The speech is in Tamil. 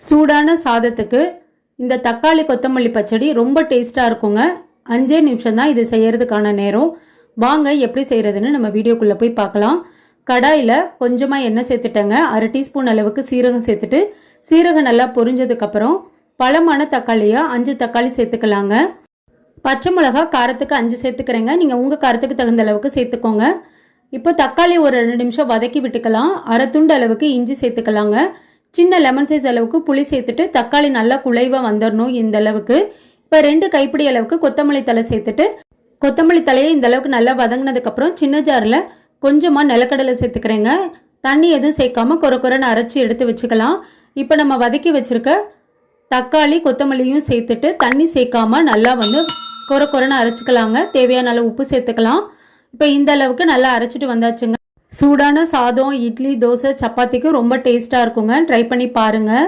சூடான சாதத்துக்கு இந்த தக்காளி கொத்தமல்லி பச்சடி ரொம்ப டேஸ்ட்டாக இருக்குங்க. 5 நிமிஷம் தான் இது செய்யறதுக்கான நேரம். வாங்க எப்படி செய்கிறதுன்னு நம்ம வீடியோக்குள்ளே போய் பார்க்கலாம். கடாயில் கொஞ்சமாக எண்ணெய் சேர்த்துட்டேங்க. 1/2 டீஸ்பூன் அளவுக்கு சீரகம் சேர்த்துட்டு சீரகம் நல்லா பொரிஞ்சதுக்கப்புறம் பழமான தக்காளியாக 5 தக்காளி சேர்த்துக்கலாங்க. பச்சை மிளகா காரத்துக்கு 5 சேர்த்துக்கிறேங்க. நீங்கள் உங்கள் காரத்துக்கு தகுந்த அளவுக்கு சேர்த்துக்கோங்க. இப்போ தக்காளி ஒரு 2 நிமிஷம் வதக்கி விட்டுக்கலாம். 1/2 துண்டு அளவுக்கு இஞ்சி சேர்த்துக்கலாங்க. சின்ன லெமன் சைஸ் அளவுக்கு புளி சேர்த்துட்டு தக்காளி நல்லா குழைவாக வந்துடணும். இந்த அளவுக்கு இப்போ 2 கைப்பிடி அளவுக்கு கொத்தமல்லி தழை சேர்த்துட்டு கொத்தமல்லி தலையை இந்த அளவுக்கு நல்லா வதங்கினதுக்கப்புறம் சின்ன ஜாரில் கொஞ்சமாக நிலக்கடலை சேர்த்துக்கிறேங்க. தண்ணி எதுவும் சேர்க்காம கொரன்னு அரைச்சி எடுத்து வச்சுக்கலாம். இப்போ நம்ம வதக்கி வச்சுருக்க தக்காளி கொத்தமல்லியும் சேர்த்துட்டு தண்ணி சேர்க்காம நல்லா கொரன்னு அரைச்சிக்கலாங்க. தேவையான அளவு உப்பு சேர்த்துக்கலாம். இப்போ இந்த அளவுக்கு நல்லா அரைச்சிட்டு வந்தாச்சுங்க. சூடான சாதம், இட்லி, தோசை, சப்பாத்திக்கு ரொம்ப டேஸ்ட்டாக இருக்குங்க. ட்ரை பண்ணி பாருங்கள்.